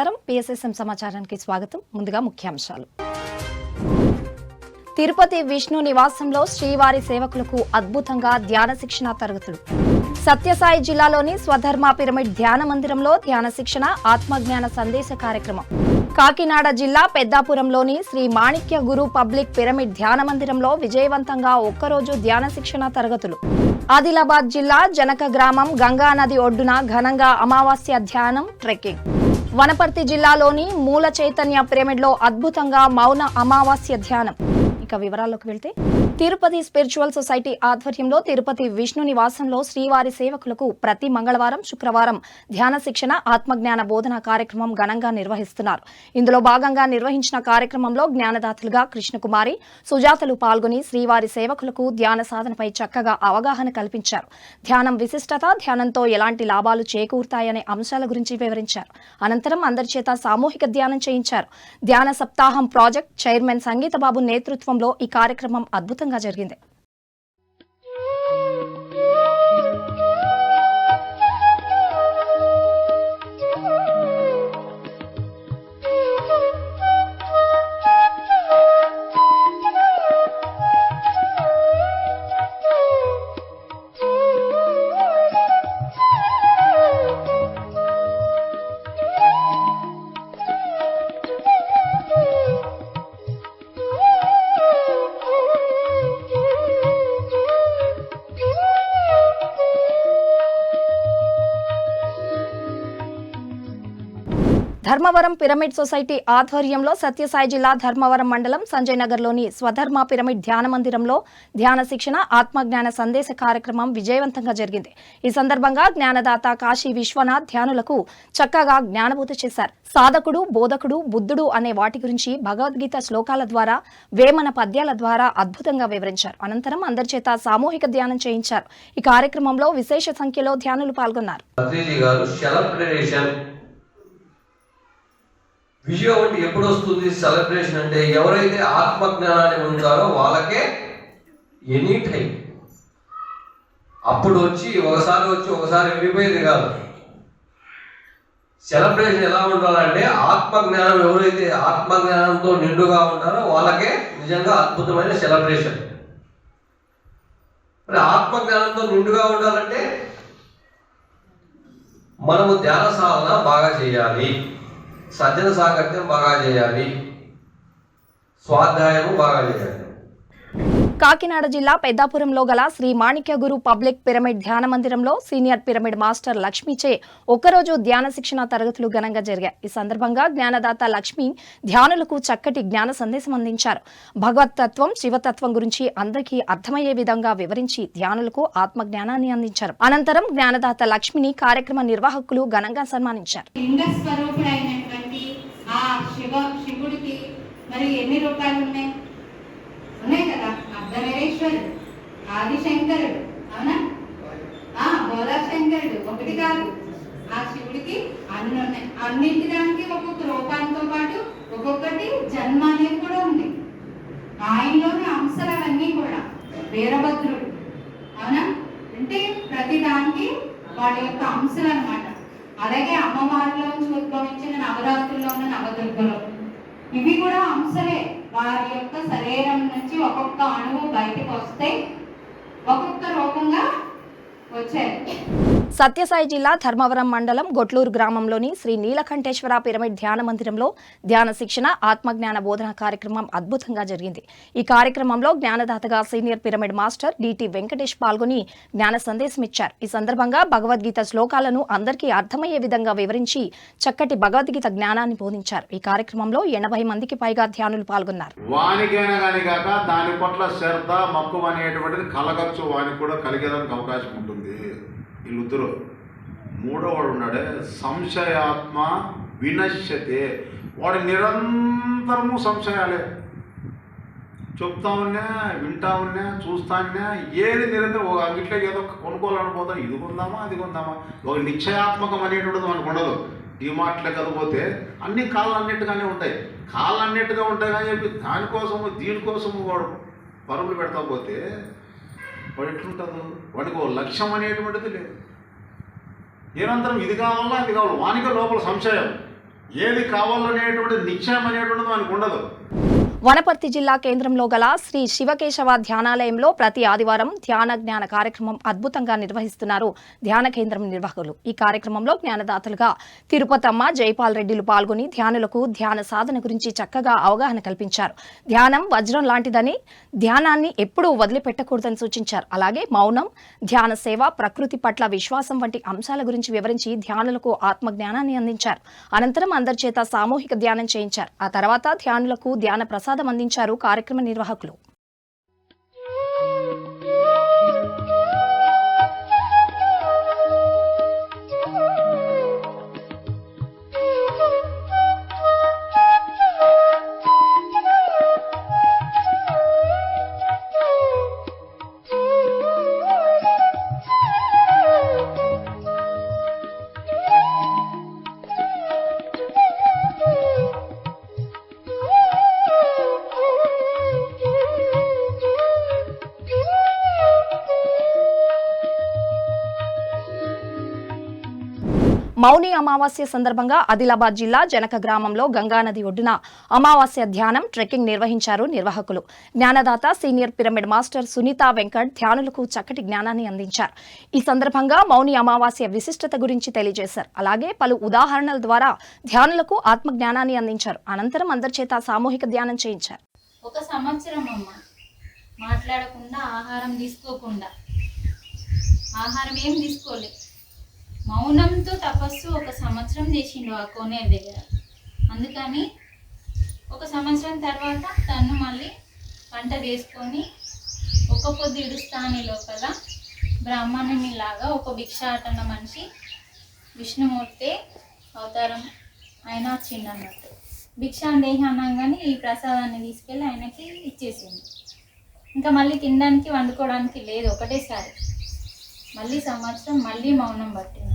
నమస్కారం పిఎస్ఎస్ఎం సమాచారానికి స్వాగతం. ముందుగా ముఖ్యాంశాలు. తిరుపతి విష్ణు నివాసంలో శ్రీవారి సేవకులకు అద్భుతంగా ధ్యాన శిక్షణ తరగతులు. సత్యసాయి జిల్లాలోని స్వధర్మ పిరమిడ్ ధ్యాన మందిరంలో ధ్యాన శిక్షణ ఆత్మజ్ఞాన సందేశ కార్యక్రమం. కాకినాడ జిల్లా పెద్దాపురంలోని శ్రీ మాణిక్య గురు పబ్లిక్ పిరమిడ్ ధ్యాన మందిరంలో విజయవంతంగా ఒక్కరోజు ధ్యాన శిక్షణ తరగతులు. ఆదిలాబాద్ జిల్లా జనక గ్రామం గంగా నది ఒడ్డున ఘనంగా అమావాస్య ధ్యానం ట్రెక్కింగ్. వనపర్తి జిల్లాలోని మూల చైతన్య పిరమిడ్లో అద్భుతంగా మౌన అమావాస్య ధ్యానం. ఇక వివరాల్లోకి వెళ్తే, తిరుపతి స్పిరిచువల్ సొసైటీ ఆధ్వర్యంలో తిరుపతి విష్ణు నివాసంలో శ్రీవారి సేవకులకు ప్రతి మంగళవారం, శుక్రవారం ధ్యాన శిక్షణ ఆత్మజ్ఞాన బోధన కార్యక్రమం ఘనంగా నిర్వహిస్తున్నారు. ఇందులో భాగంగా నిర్వహించిన కార్యక్రమంలో జ్ఞానదాతలుగా కృష్ణకుమారి, సుజాతలు పాల్గొని శ్రీవారి సేవకులకు ధ్యాన సాధనపై చక్కగా అవగాహన కల్పించారు. ధ్యానం విశిష్టత, ధ్యానంతో ఎలాంటి లాభాలు చేకూరుతాయనే అంశాల గురించి వివరించారు. అనంతరం అందరి చేత సామూహిక ధ్యానం చేయించారు. ధ్యాన సప్తాహం ప్రాజెక్ట్ చైర్మన్ సంగీతబాబు నేతృత్వంలో ఈ కార్యక్రమం అద్భుతంగా జరిగింది. ధర్మవరం పిరమిడ్ సొసైటీ ఆధ్వర్యంలో సత్యసాయి జిల్లా ధర్మవరం మండలం సంజయ్ నగర్లోని స్వధర్మ పిరమిడ్ ధ్యాన మందిరంలో ధ్యాన శిక్షణ ఆత్మజ్ఞాన సందేశ కార్యక్రమం విజయవంతంగా జరిగింది. ఈ సందర్భంగా జ్ఞానదాత కాశీ విశ్వనాథ్ ధ్యానులకు చక్కగా జ్ఞానబోధ చేశారు. సాధకుడు, బోధకుడు, బుద్ధుడు అనే వాటి గురించి భగవద్గీత శ్లోకాల ద్వారా, వేమన పద్యాల ద్వారా అద్భుతంగా వివరించారు. అనంతరం అందరి చేత సామూహిక ధ్యానం చేయించారు. ఈ కార్యక్రమంలో విశేష సంఖ్యలో ధ్యానులు పాల్గొన్నారు. విజయం అంటే ఎప్పుడు వస్తుంది? సెలబ్రేషన్ అంటే ఎవరైతే ఆత్మజ్ఞానాన్ని పొందుతారో వాళ్ళకే ఎనీ టైం అప్పుడు వచ్చి ఒకసారి వెళ్ళిపోయేది కాదు. సెలబ్రేషన్ ఎలా ఉండాలంటే ఆత్మజ్ఞానం, ఎవరైతే ఆత్మజ్ఞానంతో నిండుగా ఉంటారో వాళ్ళకే నిజంగా అద్భుతమైన సెలబ్రేషన్. మరి ఆత్మజ్ఞానంతో నిండుగా ఉండాలంటే మనము ధ్యాన సాధన బాగా చేయాలి, సజ్జన సాంగత్యం బాగా చేయాలి, స్వాధ్యాయము బాగా చేయాలి. కాకినాడ జిల్లా పెద్దాపురంలో గల శ్రీ మాణిక్య గురు పబ్లిక్ పిరమిడ్ ధ్యాన మందిరంలో సీనియర్ పిరమిడ్ మాస్టర్ లక్ష్మిచే ఒక్కరోజు ధ్యాన శిక్షణ తరగతులు ఘనంగా జరిగాయి. ఈ సందర్భంగా జ్ఞానదాత లక్ష్మి ధ్యానులకు చక్కటి జ్ఞాన సందేశం అందించారు. భగవతత్వం, శివతత్వం గురించి అందరికీ అర్థమయ్యే విధంగా వివరించి ధ్యానులకు ఆత్మజ్ఞానాన్ని అందించారు. అనంతరం జ్ఞానదాత లక్ష్మిని కార్యక్రమ నిర్వాహకులు ఘనంగా సన్మానించారు. శివుడికి మరి ఎన్ని రూపాయలు ఉన్నాయి కదా, అర్ధవీరేశ్వరుడు, ఆదిశంకరుడు, అవునా, బోధాశంకరుడు, ఒకటి కాదు. ఆ శివుడికి అన్ని ఉన్నాయి. అన్నింటి దానికి ఒక్కొక్క రూపాలతో పాటు ఒక్కొక్కటి జన్మ అనేది కూడా ఉంది. ఆయనలోని అంశాలన్నీ కూడా వీరభద్రుడు, అవునా, అంటే ప్రతి దానికి వాడి యొక్క అంశాలు అన్నమాట. అలాగే అమ్మవారిలో ఉద్భవించిన నవరాత్రుల్లో ఉన్న నవదుర్గలు, ఇవి కూడా అంశలే. వారి యొక్క శరీరం నుంచి ఒక్కొక్క అణువు బయటకు వస్తే ఒక్కొక్క రూపంగా వచ్చాయి. సత్యసాయి జిల్లా ధర్మవరం మండలం గొట్లూరు గ్రామంలోని శ్రీ నీలకంఠేశ్వర పిరమిడ్ ధ్యాన మందిరంలో ధ్యాన శిక్షణ ఆత్మజ్ఞాన బోధన కార్యక్రమం అద్భుతంగా జరిగింది. ఈ కార్యక్రమంలో జ్ఞానదాతగా senior pyramid master DT Venkatesh పాల్గొని జ్ఞాన సందేశం ఇచ్చారు. ఈ సందర్భంగా భగవద్గీత శ్లోకాలను అందరికీ అర్థమయ్యే విధంగా వివరించి చక్కటి భగవద్గీత జ్ఞానాన్ని బోధించారు. ఈ కార్యక్రమంలో 80 మందికి పైగా ధ్యానులు పాల్గొన్నారు. దాని పట్ల శ్రద్ధ, మక్కువ అనేటువంటిది కలగచ్చు, వానికి కూడా కలిగేదానికి అవకాశం ఉంటుంది. వీళ్ళిద్దరు మూడోవాడు ఉన్నాడే సంశయాత్మ వినశ్యతే, వాడు నిరంతరము సంశయాలే, చెప్తా ఉన్నా, వింటా ఉన్నా, చూస్తా ఉన్నా, ఏది నిరంతరం ఒక అంగిట్లో ఏదో కొనుక్కోవాలనిపోతాం, ఇది కొందామా అది కొందామా, ఒక నిశ్చయాత్మకం అనేటువంటిది మనకు ఉండదు. డిమార్ట్లో కదిపోతే అన్ని కాళ్ళు అన్నట్టుగానే ఉంటాయి, కాళ్ళు అన్నట్టుగా ఉంటాయి కానీ చెప్పి దానికోసము దీనికోసము వాడు పరుగులు పెడతా పోతే వాడు ఎట్లుంటుంది? వాడికి ఒక లక్ష్యం అనేటువంటిది లేదు. నిరంతరం ఇది కావాలా అది కావాలి, వానికే లోపల సంశయం. ఏది కావాలనేటువంటి నిశ్చయం అనేటువంటిది మనకు ఉండదు. వనపర్తి జిల్లా కేంద్రంలో గల శ్రీ శివకేశవ ధ్యానాలయంలో ప్రతి ఆదివారం ధ్యాన జ్ఞాన కార్యక్రమం అద్భుతంగా నిర్వహిస్తున్నారు ధ్యాన కేంద్రం నిర్వాహకులు. ఈ కార్యక్రమంలో జ్ఞానదాతలుగా తిరుపతమ్మ, జైపాల్ రెడ్డిలు పాల్గొని ధ్యానులకు ధ్యాన సాధన గురించి చక్కగా అవగాహన కల్పించారు. ధ్యానం వజ్రం లాంటిదని, ధ్యానాన్ని ఎప్పుడూ వదిలిపెట్టకూడదని సూచించారు. అలాగే మౌనం, ధ్యాన సేవ, ప్రకృతి పట్ల విశ్వాసం వంటి అంశాల గురించి వివరించి ధ్యానులకు ఆత్మజ్ఞానాన్ని అందించారు. అనంతరం అందరి చేత సామూహిక ధ్యానం చేయించారు. ఆ తర్వాత ధ్యానులకు ధ్యాన ప్రసాదం అందించారు కార్యక్రమ నిర్వాహకులు. మౌని అమావాస్య సందర్భంగా ఆదిలాబాద్ జిల్లా జనక గ్రామంలో గంగానది ఒడ్డున అమావాస్య ధ్యానం, ట్రెక్కింగ్ నిర్వహించారు నిర్వాహకులు. జ్ఞానదాత senior pyramid master Sunitha Venkat ధ్యానులకు చక్కటి జ్ఞానాన్ని అందించారు. ఈ సందర్భంగా మౌని అమావాస్య విశిష్టత గురించి తెలియజేశారు. అలాగే పలు ఉదాహరణల ద్వారా ధ్యానులకు ఆత్మ జ్ఞానాన్ని అందించారు. అనంతరం అందరి చేత సామూహిక ధ్యానం చేయించారు. ఒక సంవత్సరం అమ్మ మాట్లాడకుండా, ఆహారం తీసుకోకుండా, ఆహారం ఏం తీసుకోలే, మౌనంతో తపస్సు ఒక సంవత్సరం చేసిండు ఆ కోనేరు దగ్గర. అందుకని ఒక సంవత్సరం తర్వాత తను మళ్ళీ వంట చేసుకొని ఒక పొద్దు ఇడుస్తాని లోపల బ్రాహ్మణుని లాగా ఒక భిక్షాటన మనిషి విష్ణుమూర్తి అవతారం ఆయన వచ్చిందన్నట్టు. భిక్షాందేహి అనగానే ఈ ప్రసాదాన్ని తీసుకెళ్ళి ఆయనకి ఇచ్చేసింది. ఇంకా మళ్ళీ తినడానికి, వండుకోవడానికి లేదు. ఒకటేసారి మళ్ళీ సంవత్సరం మళ్ళీ మౌనం పట్టింది.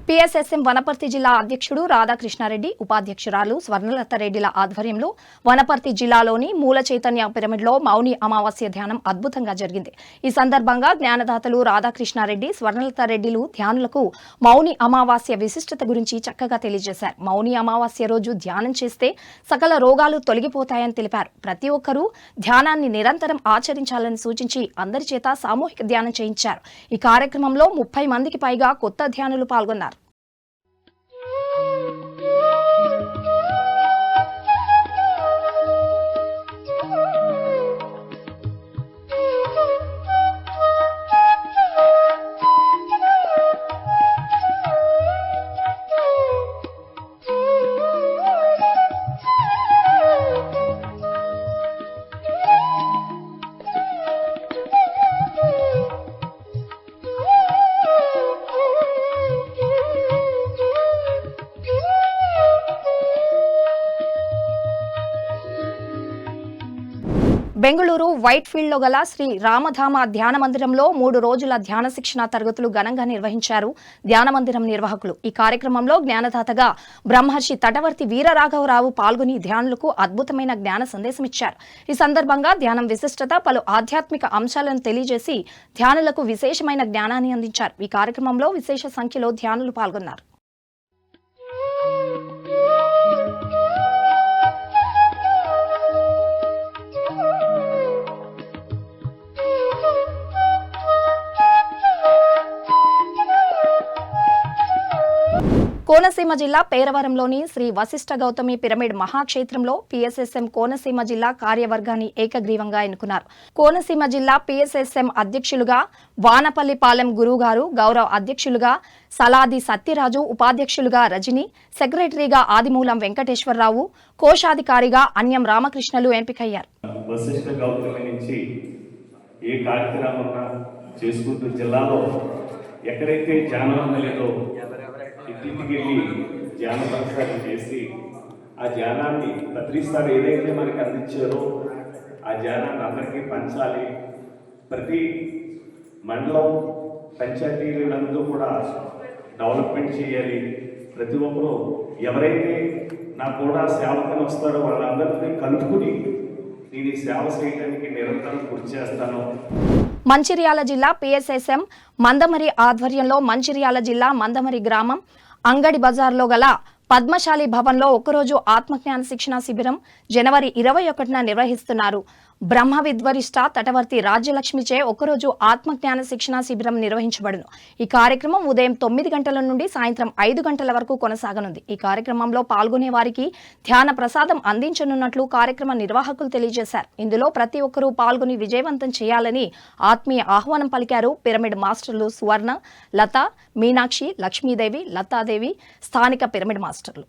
పిఎస్ఎస్ఎం వనపర్తి జిల్లా అధ్యక్షుడు రాధాకృష్ణారెడ్డి, ఉపాధ్యక్షురాలు స్వర్ణలత రెడ్డిల ఆధ్వర్యంలో వనపర్తి జిల్లాలోని మూల చైతన్య పిరమిడ్లో మౌని అమావాస్య ధ్యానం అద్భుతంగా జరిగింది. ఈ సందర్భంగా జ్ఞానదాతలు రాధాకృష్ణారెడ్డి, స్వర్ణలత రెడ్డిలు ధ్యానులకు మౌని అమావాస్య విశిష్టత గురించి చక్కగా తెలియజేశారు. మౌని అమావాస్య రోజు ధ్యానం చేస్తే సకల రోగాలు తొలగిపోతాయని తెలిపారు. ప్రతి ఒక్కరూ ధ్యానాన్ని నిరంతరం ఆచరించాలని సూచించి అందరి చేత సామూహిక ధ్యానం చేయించారు. ఈ కార్యక్రమంలో 30 మందికి పైగా కొత్త ధ్యానులు పాల్గొన్నారు. బెంగళూరు వైట్ ఫీల్డ్లో గల శ్రీ రామధామ ధ్యాన మందిరంలో 3 రోజుల ధ్యాన శిక్షణ తరగతులు ఘనంగా నిర్వహించారు ధ్యాన మందిరం నిర్వాహకులు. ఈ కార్యక్రమంలో జ్ఞానదాతగా బ్రహ్మర్షి తటవర్తి వీరరాఘవరావు పాల్గొని ధ్యానులకు అద్భుతమైన జ్ఞాన సందేశమిచ్చారు. ఈ సందర్భంగా ధ్యానం విశిష్టత, పలు ఆధ్యాత్మిక అంశాలను తెలియజేసి ధ్యానులకు విశేషమైన జ్ఞానాన్ని అందించారు. ఈ కార్యక్రమంలో విశేష సంఖ్యలో ధ్యానులు పాల్గొన్నారు. కోనసీమ జిల్లా పేరవరంలోని శ్రీ వశిష్ఠ గౌతమి పిరమిడ్ మహాక్షేత్రంలో పిఎస్ఎస్ఎం కోనసీమ జిల్లా కార్యవర్గాన్ని ఏకగ్రీవంగా ఎన్నుకున్నారు. కోనసీమ జిల్లా పిఎస్ఎస్ఎం అధ్యక్షులుగా వానపల్లిపాలెం గురుగారు, గౌరవ అధ్యక్షులుగా సలాది సత్యరాజు, ఉపాధ్యక్షులుగా రజని, సెక్రటరీగా ఆదిమూలం వెంకటేశ్వరరావు, కోశాధికారిగా అన్యం రామకృష్ణలు ఎంపికయ్యారు. వశిష్ఠ గౌతమి నుంచి ఏ కార్యక్రమం చేసుకుంటూ జిల్లాలో ఎక్కడైతే ధ్యానం లేదో ఇంటికి వెళ్ళి ధ్యాన ప్రసారం చేసి ఆ ధ్యానాన్ని ప్రతిసారి ఏదైతే మనకి అందించారో ఆ ధ్యానాన్ని అందరికీ పంచాలి. ప్రతి మండలం పంచాయతీలందరూ కూడా డెవలప్మెంట్ చేయాలి. ప్రతి ఒక్కరూ ఎవరైతే నా కూడా సేవకులు వస్తారో వాళ్ళందరినీ కలుపుకుని నేను ఈ సేవ చేయడానికి నిరంతరం కృషి చేస్తాను. మంచిర్యాల జిల్లా పిఎస్ఎస్ఎం మందమరి ఆధ్వర్యంలో మంచిర్యాల జిల్లా మందమరి గ్రామం అంగడి బజార్లో గల పద్మశాలి భవన్లో ఒక్కరోజు ఆత్మజ్ఞాన శిక్షణ శిబిరం జనవరి 21న నిర్వహిస్తున్నారు. బ్రహ్మ విద్వరిష్ట తటవర్తి రాజ్యలక్ష్మిచే ఒక్కరోజు ఆత్మజ్ఞాన శిక్షణ శిబిరం నిర్వహించబడును. ఈ కార్యక్రమం ఉదయం 9 గంటల నుండి సాయంత్రం 5 గంటల వరకు కొనసాగనుంది. ఈ కార్యక్రమంలో పాల్గొనే వారికి ధ్యాన ప్రసాదం అందించనున్నట్లు కార్యక్రమ నిర్వాహకులు తెలియజేశారు. ఇందులో ప్రతి ఒక్కరూ పాల్గొని విజయవంతం చేయాలని ఆత్మీయ ఆహ్వానం పలికారు పిరమిడ్ మాస్టర్లు సువర్ణ, లత, మీనాక్షి, లక్ష్మీదేవి, లతాదేవి, స్థానిక పిరమిడ్ మాస్టర్లు.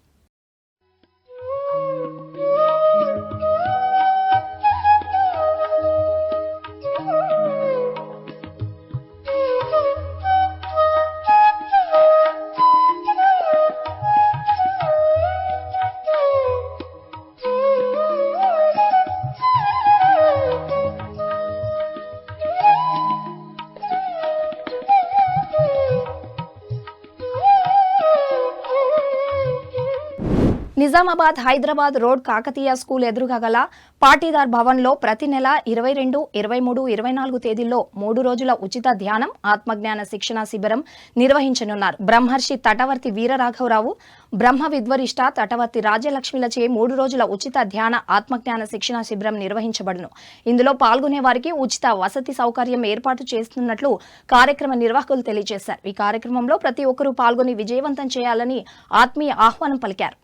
నిజామాబాద్ హైదరాబాద్ రోడ్ కాకతీయ స్కూల్ ఎదురుగా గల పాటీదార్ భవన్లో ప్రతి నెల 22, 23, 24 తేదీల్లో 3 రోజుల ఉచిత ధ్యానం ఆత్మజ్ఞాన శిక్షణ శిబిరం నిర్వహించనున్నారు. బ్రహ్మర్షి తటవర్తి వీరరాఘవరావు, బ్రహ్మ విద్వరిష్ట తటవర్తి రాజ్యలక్ష్మిలచే 3 రోజుల ఉచిత ధ్యాన ఆత్మజ్ఞాన శిక్షణ శిబిరం నిర్వహించబడును. ఇందులో పాల్గొనే వారికి ఉచిత వసతి సౌకర్యం ఏర్పాటు చేస్తున్నట్లు కార్యక్రమ నిర్వాహకులు తెలియజేశారు. ఈ కార్యక్రమంలో ప్రతి ఒక్కరూ పాల్గొని విజయవంతం చేయాలని ఆత్మీయ ఆహ్వానం పలికారు.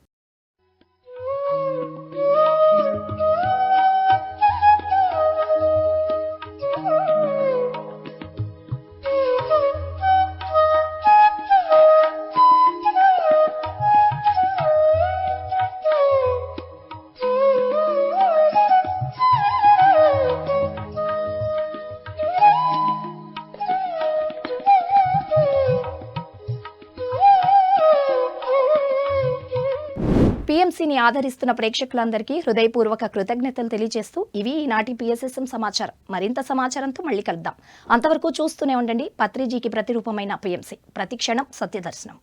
PMCని ఆదరిస్తున్న ప్రేక్షకులందరికీ హృదయపూర్వక కృతజ్ఞతలు తెలియజేస్తూ ఇవి ఈనాటి PSSM సమాచారం. మరింత సమాచారంతో మళ్ళీ కలుద్దాం. అంతవరకు చూస్తూనే ఉండండి పత్రిజీకి ప్రతిరూపమైన PMC. ప్రతి క్షణం సత్యదర్శనం.